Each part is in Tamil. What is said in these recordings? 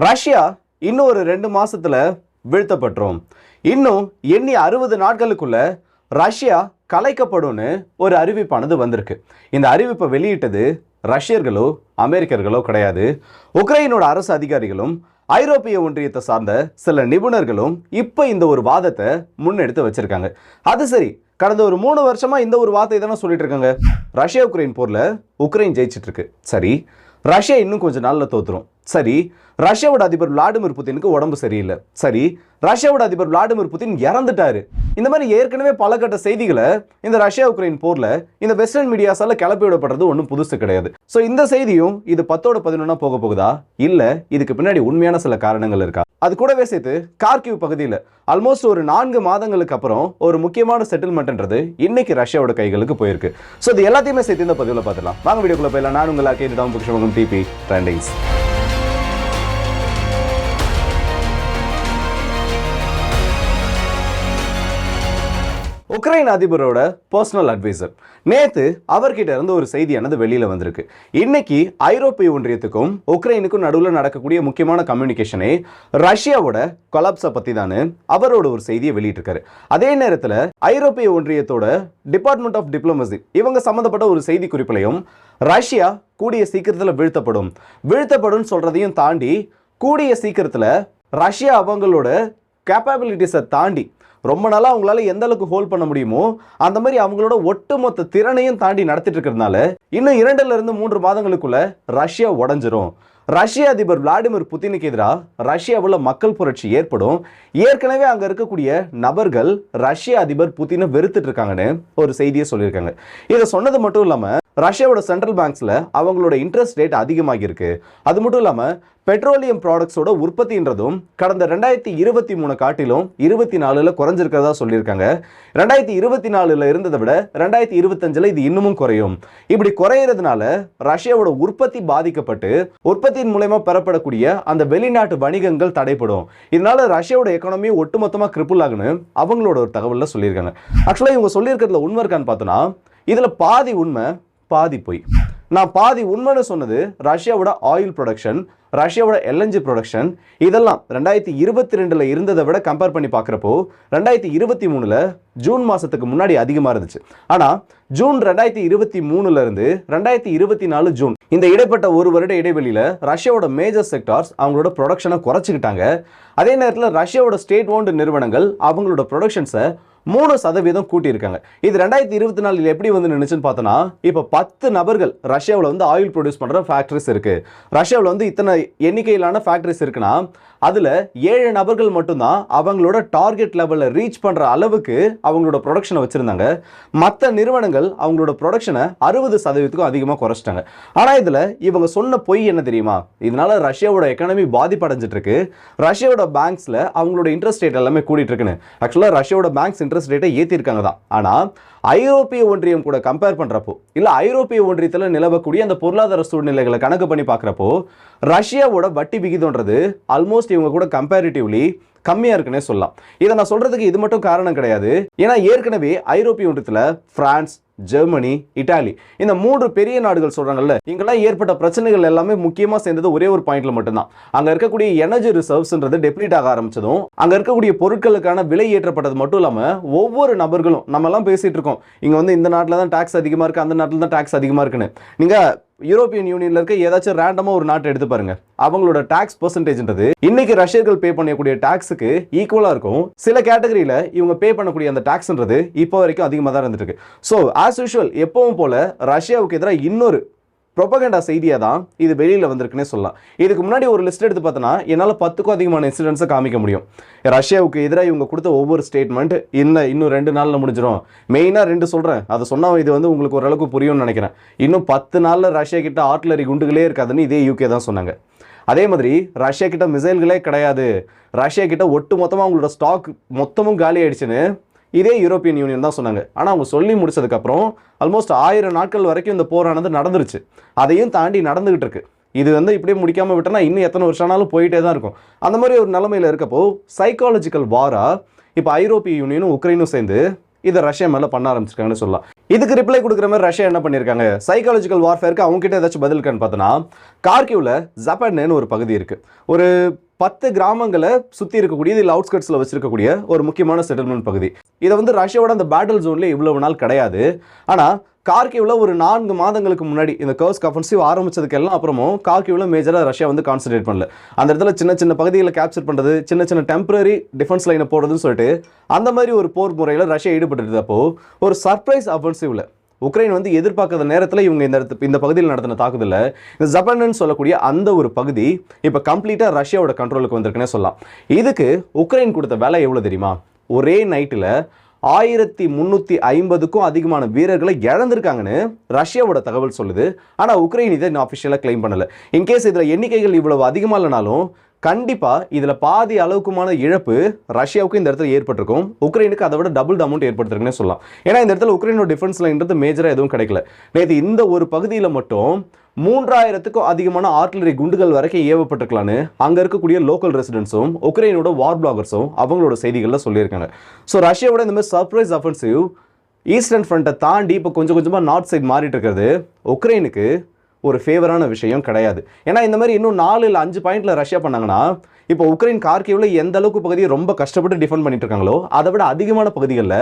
ரஷ்யா இன்னும் ஒரு 2 மாசத்துல வீழ்த்தப்பட்டுரும். இன்னும் எண்ணி 60 நாட்களுக்குள்ள ரஷ்யா கலைக்கப்படும்னு ஒரு அறிவிப்பானது வந்திருக்கு. இந்த அறிவிப்பை வெளியிட்டது ரஷ்யர்களோ அமெரிக்கர்களோ கிடையாது. உக்ரைனோட அரசு அதிகாரிகளும் ஐரோப்பிய ஒன்றியத்தை சார்ந்த சில நிபுணர்களும் இப்ப இந்த ஒரு வாதத்தை முன்னெடுத்து வச்சிருக்காங்க. அது சரி, கடந்த ஒரு 3 வருஷமா இந்த ஒரு வார்த்தை தானே சொல்லிட்டு இருக்காங்க. ரஷ்யா உக்ரைன் போர்ல உக்ரைன் ஜெயிச்சிட்டு இருக்கு. சரி, ரஷ்யா இன்னும் கொஞ்ச நாள்ல தோத்துரும். சரி, ரஷ்யாவோட அதிபர் விளாடிமிர் புதினுக்கு உடம்பு சரியில்லை. சரி, ரஷ்யாவோட அதிபர் விளாடிமிர் புதின் இறந்துட்டாரு. இந்த மாதிரி ஏற்கனவே பல கட்ட செய்திகளை இந்த ரஷ்யா உக்ரைன் போர்ல இந்த வெஸ்டர்ன் மீடியாஸால கிளப்பி விடப்படுறது ஒன்றும் புதுசு கிடையாது. ஸோ இந்த செய்தியும் இது 10ஓட 11 போக போகுதா, இல்ல இதுக்கு பின்னாடி உண்மையான சில காரணங்கள் இருக்கா? அது கூடவே சேர்த்து கார்கிவ் பகுதியில் ஆல்மோஸ்ட் ஒரு 4 மாதங்களுக்கு அப்புறம் ஒரு முக்கியமான செட்டில்மெண்ட்ன்றது இன்னைக்கு ரஷ்யாவோட கைகளுக்கு போயிருக்கு. ஸோ இது எல்லாத்தையுமே சேர்த்து இந்த பதிவில் பார்த்துலாம். வாங்க வீடியோக்குள்ள போயிடலாம். நான் உங்களை கேட்டு டிபி ட்ரெண்டிங்ஸ். உக்ரைன் அதிபரோட பர்சனல் அட்வைசர் நேத்து அவர்கிட்ட இருந்து ஒரு செய்தியானது வெளியில வந்திருக்கு. இன்னைக்கு ஐரோப்பிய ஒன்றியத்துக்கும் உக்ரைனுக்கும் நடுவில் நடக்கக்கூடிய முக்கியமான கம்யூனிகேஷனே ரஷ்யாவோட கொலாப்ஸை பத்தி தானே அவரோட ஒரு செய்தியை வெளியிட்டிருக்காரு. அதே நேரத்தில் ஐரோப்பிய ஒன்றியத்தோட டிபார்ட்மெண்ட் ஆஃப் டிப்ளமசி இவங்க சம்பந்தப்பட்ட ஒரு செய்தி குறிப்பிலையும் ரஷ்யா கூடிய சீக்கிரத்தில் வீழ்த்தப்படும் சொல்றதையும் தாண்டி கூடிய சீக்கிரத்தில் ரஷ்யா அவங்களோட கேப்பபிலிட்டிஸை தாண்டி ரொம்ப நாளாக அவங்களால எந்த அளவுக்கு ஹோல்ட் பண்ண முடியுமோ அந்த மாதிரி அவங்களோட ஒட்டுமொத்த திறனையும் தாண்டி நடத்திட்டு இருக்கிறதுனால இன்னும் 2-3 மாதங்களுக்குள்ள ரஷ்யா உடஞ்சிரும். ரஷ்ய அதிபர் விளாடிமிர் புதினுக்கு எதிராக ரஷ்யாவில் மக்கள் புரட்சி ஏற்படும். ஏற்கனவே அங்கே இருக்கக்கூடிய நபர்கள் ரஷ்ய அதிபர் புதினை வெறுத்துட்டு இருக்காங்கன்னு ஒரு செய்தியை சொல்லியிருக்காங்க. இதை சொன்னது மட்டும் இல்லாமல் ரஷ்யாவோட சென்ட்ரல் பேங்க்ஸ்ல அவங்களோட இன்ட்ரெஸ்ட் ரேட் அதிகமாகி இருக்கு. அது மட்டும் இல்லாமல் பெட்ரோலியம் ப்ராடக்ட்ஸோட உற்பத்தின்றதும் கடந்த 2023 காட்டிலும் 24ல் குறைஞ்சிருக்கிறதா சொல்லியிருக்காங்க. 2024ல் இருந்ததை விட 2025ல் இது இன்னமும் குறையும். இப்படி குறையிறதுனால ரஷ்யாவோட உற்பத்தி பாதிக்கப்பட்டு உற்பத்தியின் மூலமா பெறப்படக்கூடிய அந்த வெளிநாட்டு வணிகங்கள் தடைப்படும். இதனால ரஷ்யாவோட எக்கானமி ஒட்டுமொத்தமாக கிரிப்பிள் ஆகுன்னு அவங்களோட ஒரு தகவலில் சொல்லியிருக்காங்க. ஆக்சுவலாக இவங்க சொல்லியிருக்கிறதுல உண்மை இருக்கான்னு பார்த்தோன்னா இதுல பாதி உண்மை பாதி போய். நான் பாதி உண்மைன்னு சொன்னது ரஷ்யாவோட ஆயில் ப்ரொடக்ஷன், ரஷ்யாவோட LNG ப்ரொடக்ஷன் இதெல்லாம் 2022ல் இருந்ததை விட கம்பேர் பண்ணி பார்க்குறப்போ 2023ல் ஜூன் மாதத்துக்கு முன்னாடி அதிகமாக இருந்துச்சு. ஆனால் ஜூன் 2023ல இருந்து 2024 ஜூன் இந்த இடைப்பட்ட ஒரு வருட இடைவெளியில் ரஷ்யாவோட மேஜர் செக்டார்ஸ் அவங்களோட ப்ரொடக்ஷனை குறைச்சிக்கிட்டாங்க. அதே நேரத்தில் ரஷ்யாவோட ஸ்டேட் ஓன்டு நிறுவனங்கள் அவங்களோட ப்ரொடக்ஷன்ஸை 3% கூட்டியிருக்காங்க. இது 2024 எப்படி வந்து நினைச்சுன்னு பார்த்தோன்னா இப்போ 10 நபர்கள் ரஷ்யாவில் வந்து ஆயில் ப்ரொடியூஸ் பண்ணுற ஃபேக்ட்ரிஸ் இருக்கு. ரஷ்யாவில் வந்து இத்தனை எண்ணிக்கையிலான ஃபேக்ட்ரிஸ் இருக்குன்னா அதில் 7 நபர்கள் மட்டும்தான் அவங்களோட டார்கெட் லெவலில் ரீச் பண்ணுற அளவுக்கு அவங்களோட ப்ரொடக்ஷனை வச்சுருந்தாங்க. மற்ற நிறுவனங்கள் அவங்களோட ப்ரொடக்ஷனை 60%க்கும் அதிகமாக குறைச்சிட்டாங்க. ஆனால் இதில் இவங்க சொன்ன பொய் என்ன தெரியுமா? இதனால ரஷ்யாவோட எக்கானமி பாதிப்படைஞ்சிட்டு இருக்கு. ரஷ்யாவோட பேங்க்ஸில் அவங்களோட இன்ட்ரெஸ்ட் ரேட் எல்லாமே கூட்டிட்டு இருக்குன்னு. ஆக்சுவலாக ரஷ்யாவோட பேங்க்ஸ் இன்ட்ரெஸ்ட் ரேட்டை ஏற்றிருக்காங்க தான். ஆனால் ஐரோப்பிய ஒன்றியம் கூட கம்பேர் பண்ணுறப்போ இல்லை ஐரோப்பிய ஒன்றியத்தில் நிலவக்கூடிய அந்த பொருளாதார சூழ்நிலைகளை கணக்கு பண்ணி பார்க்குறப்போ ரஷ்யாவோட வட்டி விகிதம்ன்றது ஆல்மோஸ்ட் இவங்க கூட கம்பேரிட்டிவ்லி கம்மியாக இருக்குன்னே சொல்லலாம். இதை நான் சொல்றதுக்கு இது மட்டும் காரணம் கிடையாது. ஏன்னா ஏற்கனவே ஐரோப்பிய ஒன்றியத்தில் பிரான்ஸ், ஜெர்மனி, இட்டாலி இந்த 3 பெரிய நாடுகள் சொல்றாங்கல்ல, இங்கெல்லாம் ஏற்பட்ட பிரச்சனைகள் எல்லாமே முக்கியமாக சேர்ந்தது ஒரே ஒரு பாயிண்ட்ல மட்டும்தான். அங்க இருக்கக்கூடிய எனர்ஜி ரிசர்வ்ஸ்ன்றது டெப்ளீட் ஆக ஆரம்பிச்சதும் அங்க இருக்கக்கூடிய பொருட்களுக்கான விலை ஏற்றப்பட்டது மட்டும் இல்லாம ஒவ்வொரு நபர்களும் நம்ம எல்லாம் பேசிட்டு இருக்கோம் இங்க வந்து இந்த நாட்டில் தான் டாக்ஸ் அதிகமா இருக்கு, அந்த நாட்டில் தான் டாக்ஸ் அதிகமா இருக்குன்னு. நீங்க யூரோப்பியன் யூனியன்ல இருக்க ஏதாச்சும் ரேண்டமா ஒரு நாட்டை எடுத்து பாருங்க, அவங்களோட டாக்ஸ் பெர்சன்டேஜ்ன்றது இன்னைக்கு ரஷ்யர்கள் பே பண்ணக்கூடிய டாக்ஸுக்கு ஈக்குவலா இருக்கும். சில கேட்டகரியில இவங்க பே பண்ணக்கூடிய அந்த டாக்ஸ்ன்றது இப்போ வரைக்கும் அதிகமாக தான் இருந்துட்டு இருக்கு. ஸோ ஆஸ் யூஷுவல் எப்பவும் போல ரஷ்யாவுக்கு எதிராக இன்னொரு ப்ரொபகண்டா செய்தியாக தான் இது வெளியில் வந்திருக்குன்னே சொல்லலாம். இதுக்கு முன்னாடி ஒரு லிஸ்ட் எடுத்து பார்த்தோன்னா என்னால் 10க்கும் அதிகமான இன்சிடென்ட்ஸை காமிக்க முடியும். ரஷ்யாவுக்கு எதிராக இவங்க கொடுத்த ஒவ்வொரு ஸ்டேட்மெண்ட் இன்னும் 2 நாளில் முடிஞ்சிடும். மெயினாக 2 சொல்கிறேன், அதை சொன்னால் இது வந்து உங்களுக்கு ஓரளவுக்கு புரியும்னு நினைக்கிறேன். இன்னும் 10 நாளில் ரஷ்யா கிட்ட ஆர்ட்லரி குண்டுகளே இருக்காதுன்னு இதே UK தான் சொன்னாங்க. அதே மாதிரி ரஷ்யா கிட்ட மிசைல்களே கிடையாது, ரஷ்யா கிட்ட ஒட்டு மொத்தமாக அவங்களோட ஸ்டாக் மொத்தமும் காலி ஆயிடுச்சுன்னு இதே யூரோப்பியன் யூனியன் தான் சொன்னாங்க. ஆனால் அவங்க சொல்லி முடிச்சதுக்கப்புறம் ஆல்மோஸ்ட் 1000 நாட்கள் வரைக்கும் இந்த போரானது நடந்துருச்சு. அதையும் தாண்டி நடந்துகிட்டு இருக்கு. இது வந்து இப்படியே முடிக்காமல் விட்டோன்னா இன்னும் எத்தனை வருஷம்னாலும் போயிட்டே தான் இருக்கும். அந்த மாதிரி ஒரு நிலைமையில் இருக்கப்போ சைக்காலஜிக்கல் வாரா இப்போ ஐரோப்பிய யூனியனும் உக்ரைனும் சேர்ந்து இதை ரஷ்யா மேலே பண்ண ஆரம்பிச்சிருக்காங்கன்னு சொல்லலாம். இதுக்கு ரிப்ளை கொடுக்குற மாதிரி ரஷ்யா என்ன பண்ணியிருக்காங்க, சைக்காலஜிக்கல் வார்ஃபேருக்கு அவங்க கிட்ட ஏதாச்சும் பதில் இருக்கான்னு பார்த்தோன்னா, கார்கிவ்ல ஜப்பான்னு ஒரு பகுதி இருக்கு. ஒரு 10 கிராமங்களை சுற்றி இருக்கக்கூடிய இதில் அவுட்ஸ்கட்ஸில் வச்சிருக்கக்கூடிய ஒரு முக்கியமான செட்டில்மெண்ட் பகுதி. இதை வந்து ரஷ்யாவோட அந்த பேட்டில் ஜோன்லேயே இவ்வளவு நாள் கிடையாது. ஆனால் கார்கிவ்ல ஒரு 4 மாதங்களுக்கு முன்னாடி இந்த கர்ஸ்க் அஃபென்சிவ் ஆரம்பிச்சதுக்கெல்லாம் அப்புறமும் கார்கிவ்ல மேஜராக ரஷ்யா வந்து கான்சன்ட்ரேட் பண்ணல. அந்த இடத்துல சின்ன சின்ன பகுதிகளை கேப்சர் பண்ணுறது, சின்ன சின்ன டெம்பரரி டிஃபென்ஸ் லைனை போடுறதுன்னு சொல்லிட்டு அந்த மாதிரி ஒரு போர் முறையில் ரஷ்யா ஈடுபட்டு ஒரு சர்ப்ரைஸ் அஃபென்சிவ்ல உக்ரைன் வந்து எதிர்பார்க்காத நேரத்தில் இவங்க இந்த பகுதியில் நடத்தின தாக்குதலில் இந்த ஜப்பான்னு சொல்லக்கூடிய அந்த ஒரு பகுதி இப்போ கம்ப்ளீட்டாக ரஷ்யாவோட கண்ட்ரோலுக்கு வந்திருக்குன்னே சொல்லலாம். இதுக்கு உக்ரைன் கொடுத்த வேலை எவ்வளோ தெரியுமா? ஒரே நைட்டில் 1350க்கும் அதிகமான வீரர்களை இழந்திருக்காங்கன்னு ரஷ்யாவோட தகவல் சொல்லுது. ஆனால் உக்ரைன் இதை அஃபிஷியலாக கிளைம் பண்ணலை. இன்கேஸ் இதில் எண்ணிக்கைகள் இவ்வளவு அதிகமாக இல்லைனாலும் கண்டிப்பாக இதில் பாதி அளவுக்குமான இழப்பு ரஷ்யாவுக்கு இந்த இடத்துல ஏற்பட்டிருக்கும். உக்ரைனுக்கு அதை விட டபுள் அமௌண்ட் ஏற்படுத்திருக்குன்னு சொல்லலாம். ஏன்னா இந்த இடத்துல உக்ரைனோட டிஃபென்ஸ் லைன்றது மேஜராக எதுவும் கிடைக்கல. நேற்று இந்த ஒரு பகுதியில் மட்டும் 3000க்கும் அதிகமான ஆர்டிலரி குண்டுகள் வரைக்கும் ஏவப்பட்டிருக்கலான்னு அங்கே இருக்கக்கூடிய லோக்கல் ரெசிடென்ட்ஸும் உக்ரைனோட வார் பிளாகர்ஸும் அவங்களோட செய்திகளில் சொல்லியிருக்காங்க. ஸோ ரஷ்யாவோட இந்த மாதிரி சர்ப்ரைஸ் அஃபென்சிவ் ஈஸ்டர்ன் ஃப்ரண்ட்டை தாண்டி இப்போ கொஞ்சம் கொஞ்சமாக நார்த் சைட் மாறிட்டு இருக்கிறது உக்ரைனுக்கு ஒரு ஃபேவரான விஷயம் கிடையாது. ஏன்னா இந்த மாதிரி இன்னும் 4 இல்லை 5 பாயிண்ட்ல ரஷ்யா பண்ணாங்கன்னா இப்போ உக்ரைன் கார்கிவ்ல எந்த அளவுக்கு பகுதியை ரொம்ப கஷ்டப்பட்டு டிஃபெண்ட் பண்ணிட்டு இருக்காங்களோ அதை விட அதிகமான பகுதிகளில்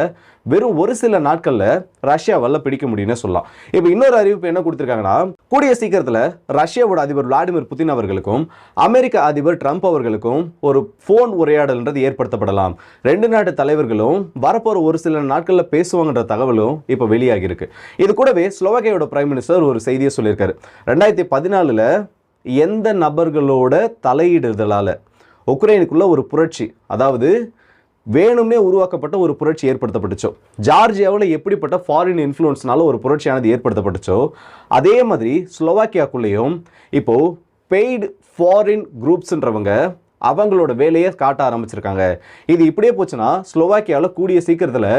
வெறும் ஒரு சில நாட்களில் ரஷ்யாவால் பிடிக்க முடியும்னு சொல்லலாம். இப்போ இன்னொரு அறிவிப்பு என்ன கொடுத்துருக்காங்கன்னா, கூடிய சீக்கிரத்தில் ரஷ்யாவோட அதிபர் விளாடிமிர் புதின் அவர்களுக்கும் அமெரிக்க அதிபர் ட்ரம்ப் அவர்களுக்கும் ஒரு ஃபோன் உரையாடல்ன்றது ஏற்படுத்தப்படலாம். 2 நாட்டு தலைவர்களும் வரப்போற ஒரு சில நாட்களில் பேசுவாங்கன்ற தகவலும் இப்போ வெளியாகிருக்கு. இது கூடவே ஸ்லோவாக்கியாவோட பிரைம் மினிஸ்டர் ஒரு செய்தியை சொல்லியிருக்காரு. 2014 எந்த நபர்களோட தலையிடுதலால உக்ரைனுக்குள்ள ஒரு புரட்சி, அதாவது வேணும்னே உருவாக்கப்பட்ட ஒரு புரட்சி ஏற்படுத்தப்பட்டுச்சோ, ஜார்ஜியாவில் எப்படிப்பட்ட ஃபாரின் இன்ஃப்ளூயன்ஸ்னால ஒரு புரட்சியானது ஏற்படுத்தப்பட்டுச்சோ அதே மாதிரி ஸ்லோவாக்கியாக்குள்ளேயும் இப்போ பெய்டு ஃபாரின் குரூப்ஸ்ன்றவங்க அவங்களோட வேலையை காட்ட ஆரம்பிச்சிருக்காங்க. இது இப்படியே போச்சுன்னா ஸ்லோவாக்கியாவில் கூடிய சீக்கிரத்தில்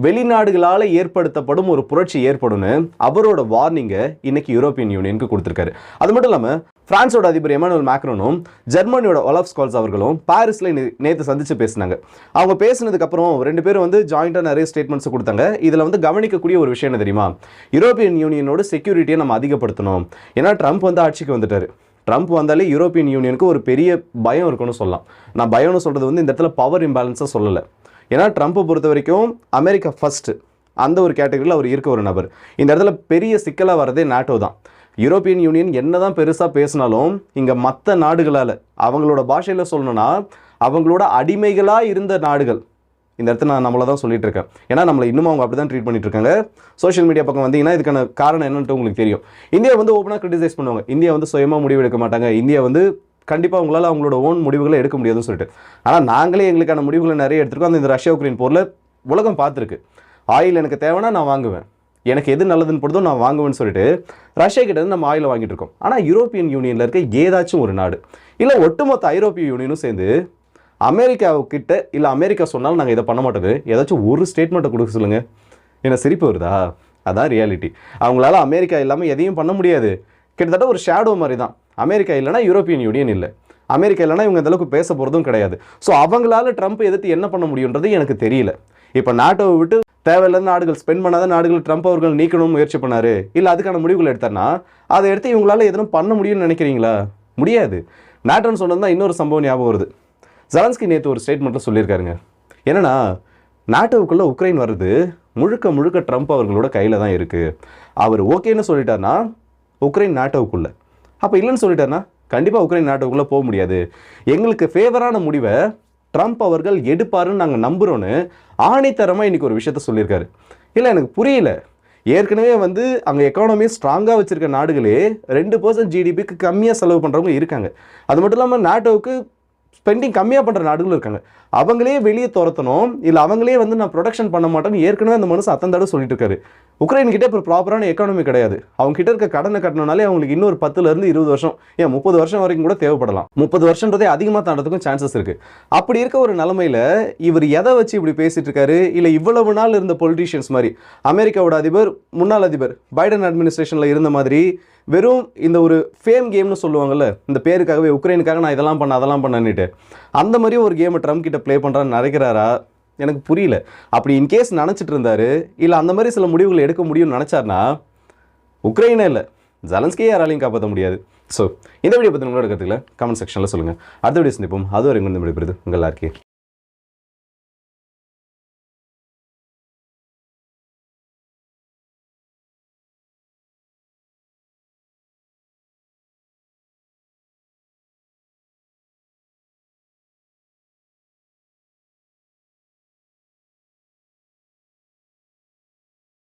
வெளிநாடுகளால் ஏற்படுத்தப்படும் ஒரு புரட்சி ஏற்படும்னு அவரோட வார்னிங்கை இன்னைக்கு யூரோப்பியன் யூனியனுக்கு கொடுத்துருக்காரு. அது மட்டும் இல்லாமல் பிரான்ஸோட அதிபர் எமானுவல் மேக்ரோனும் ஜெர்மனியோட ஒலாஃப் ஸ்கால்ஸ் அவர்களும் பாரிஸில் நேற்று சந்திச்சு பேசினாங்க. அவங்க பேசினதுக்கு அப்புறம் 2 பேரும் வந்து ஜாயிண்டாக நிறைய ஸ்டேட்மெண்ட்ஸ் கொடுத்தாங்க. இதில் வந்து கவனிக்கக்கூடிய ஒரு விஷயம் என்ன தெரியுமா, யூரோப்பியன் யூனியனோட செக்யூரிட்டியை நம்ம அதிகப்படுத்தணும். ஏன்னா ட்ரம்ப் வந்து ஆட்சிக்கு வந்துட்டாரு. ட்ரம்ப் வந்தாலே யூரோப்பியன் யூனியனுக்கு ஒரு பெரிய பயம் இருக்குன்னு சொல்லலாம். நான் பயம்னு சொல்கிறது வந்து இந்த இடத்துல பவர் இம்பேலன்ஸாக சொல்லலை. ஏன்னா ட்ரம்ப்பை பொறுத்த வரைக்கும் அமெரிக்கா ஃபர்ஸ்ட் அந்த ஒரு கேட்டகரியில் அவர் இருக்க ஒரு நபர். இந்த இடத்துல பெரிய சிக்கலாக வர்றதே நாட்டோ தான். யூரோப்பியன் யூனியன் என்னதான் பெருசாக பேசினாலும் இங்கே மற்ற நாடுகளால் அவங்களோட பாஷையில் சொல்லணும்னா அவங்களோட அடிமைகளாக இருந்த நாடுகள் இந்த இடத்துல நான் நம்மளை தான் சொல்லிட்டு இருக்கேன். ஏன்னா நம்மளை இன்னும் அவங்க அப்படி தான் ட்ரீட் பண்ணிட்டு இருக்காங்க. சோஷியல் மீடியா பக்கம் வந்தீங்கன்னா இதுக்கான காரணம் என்னன்ட்டு உங்களுக்கு தெரியும். இந்தியா வந்து ஓப்பனாக கிரிட்டிசைஸ் பண்ணுவாங்க. இந்தியா வந்து சுயமாக முடிவு எடுக்க மாட்டாங்க. இந்தியா வந்து கண்டிப்பாக அவங்களால அவங்களோட ஓன் முடிவுகளை எடுக்க முடியாதுன்னு சொல்லிட்டு. ஆனால் நாங்களே எங்களுக்கான முடிவுகளை நிறைய எடுத்துருக்கோம். அந்த இந்த ரஷ்யா உக்ரைன் போரில் உலகம் பார்த்துருக்கு. ஆயில் எனக்கு தேவைன்னா நான் வாங்குவேன், எனக்கு எது நல்லதுன்னு போடுதோ நான் வாங்குவேன்னு சொல்லிட்டு ரஷ்யா கிட்ட இருந்து நம்ம ஆயிலை வாங்கிட்டு இருக்கோம். ஆனால் யூரோப்பியன் யூனியனில் இருக்க ஏதாச்சும் ஒரு நாடு இல்லை ஒட்டுமொத்த ஐரோப்பிய யூனியனும் சேர்ந்து அமெரிக்காவுக்கிட்ட இல்லை அமெரிக்கா சொன்னாலும் நாங்கள் இதை பண்ண மாட்டோது ஏதாச்சும் ஒரு ஸ்டேட்மெண்ட்டை கொடுக்க சொல்லுங்கள். என்ன சிரிப்பு வருதா? அதான் ரியாலிட்டி. அவங்களால அமெரிக்கா இல்லாமல் எதையும் பண்ண முடியாது. கிட்டத்தட்ட ஒரு ஷேடோ மாதிரி தான். அமெரிக்கா இல்லைனா யூரோப்பியன் யூனியன் இல்லை, அமெரிக்கா இல்லைனா இவங்க அந்தளவுக்கு பேச போகிறதும் கிடையாது. ஸோ அவங்களால ட்ரம்ப் எதிர்த்து என்ன பண்ண முடியுன்றது எனக்கு தெரியல. இப்போ நாட்டோவை விட்டு தேவையில்லாத நாடுகள், ஸ்பெண்ட் பண்ணாத நாடுகள் ட்ரம்ப் அவர்கள் நீக்கணும்னு முயற்சி பண்ணாரு, இல்லை அதுக்கான முடிவுகள் எடுத்தார்னா அதை எடுத்து இவங்களால எதுவும் பண்ண முடியும்னு நினைக்கிறீங்களா? முடியாது. நாட்டோன்னு சொன்னது தான் இன்னொரு சம்பவம் ஞாபகம் வருது. ஜெலன்ஸ்கி நேற்று ஒரு ஸ்டேட்மெண்ட்டில் சொல்லியிருக்காருங்க. என்னன்னா நாட்டோவுக்குள்ளே உக்ரைன் வர்றது முழுக்க முழுக்க ட்ரம்ப் அவர்களோட கையில் தான் இருக்குது. அவர் ஓகேன்னு சொல்லிட்டார்னா உக்ரைன் நாட்டோவுக்குள்ளே, அப்போ இல்லைன்னு சொல்லிட்டார்னா கண்டிப்பாக உக்ரைன் நாட்டோவுக்குள்ளே போக முடியாது. எங்களுக்கு ஃபேவரான முடிவை ட்ரம்ப் அவர்கள் எடுப்பாருன்னு நாங்கள் நம்புகிறோன்னு ஆணித்தரமாக இன்றைக்கி ஒரு விஷயத்த சொல்லியிருக்காரு. இல்லை எனக்கு புரியல. ஏற்கனவே வந்து அங்கே எக்கானமி ஸ்ட்ராங்காக வச்சுருக்க நாடுகளே 2% ஜிடிபிக்கு கம்மியாக செலவு பண்ணுறவங்க இருக்காங்க. அது மட்டும் இல்லாமல் நாட்டோவுக்கு ஸ்பெண்டிங் கம்மியாக பண்ணுற நாடுகளும் இருக்காங்க. அவங்களே வெளியே துரத்தணும், இல்லை அவங்களே வந்து நான் ப்ரொடக்ஷன் பண்ண மாட்டேன்னு ஏற்கனவே அந்த மனுஷன் அத்தனை தடவை சொல்லிட்டு இருக்காரு. உக்ரைன் கிட்டே இப்போ ப்ராப்பரான எக்கானமி கிடையாது. அவங்க கிட்ட இருக்க கடனை கட்டணும்னாலே அவங்களுக்கு இன்னொரு 10 to 20 வருஷம், ஏன் 30 வருஷம் வரைக்கும் கூட தேவைப்படலாம். 30 வருஷன்றதே அதிகமாக தாண்டதுக்கும் சான்சஸ் இருக்குது. அப்படி இருக்க ஒரு நிலைமையில் இவர் எதை வச்சு இப்படி பேசிட்டு இருக்காரு? இல்லை இவ்வளவு நாள் இருந்த பொலிட்டீஷியன்ஸ் மாதிரி அமெரிக்காவோட அதிபர், முன்னாள் அதிபர் பைடன் அட்மினிஸ்ட்ரேஷனில் இருந்த மாதிரி வெறும் இந்த ஒரு ஃபேம் கேம்னு சொல்லுவாங்கல்ல, இந்த பேருக்காகவே உக்ரைனுக்காக நான் இதெல்லாம் பண்ண அதெல்லாம் பண்ணிட்டு அந்த மாதிரி ஒரு கேமை ட்ரம்ப் கிட்ட ப்ளே பண்ணுறான்னு நினைக்கிறாரா? எனக்கு புரியல. அப்படி இன்கேஸ் நினச்சிட்டு இருந்தாரு, இல்லை அந்த மாதிரி சில முடிவுகள் எடுக்க முடியும்னு நினச்சார்னா உக்ரைனே இல்லை, ஜெலன்ஸ்கியை யாராலையும் காப்பாற்ற முடியாது. ஸோ இந்த வீடியோ பற்றி உங்களோட கருத்துக்களை கமெண்ட் செக்ஷனில் சொல்லுங்கள். அடுத்த வீடியோ சந்திப்போம். அது வரை விடைபெறுவது உங்கள் ஆர்கே.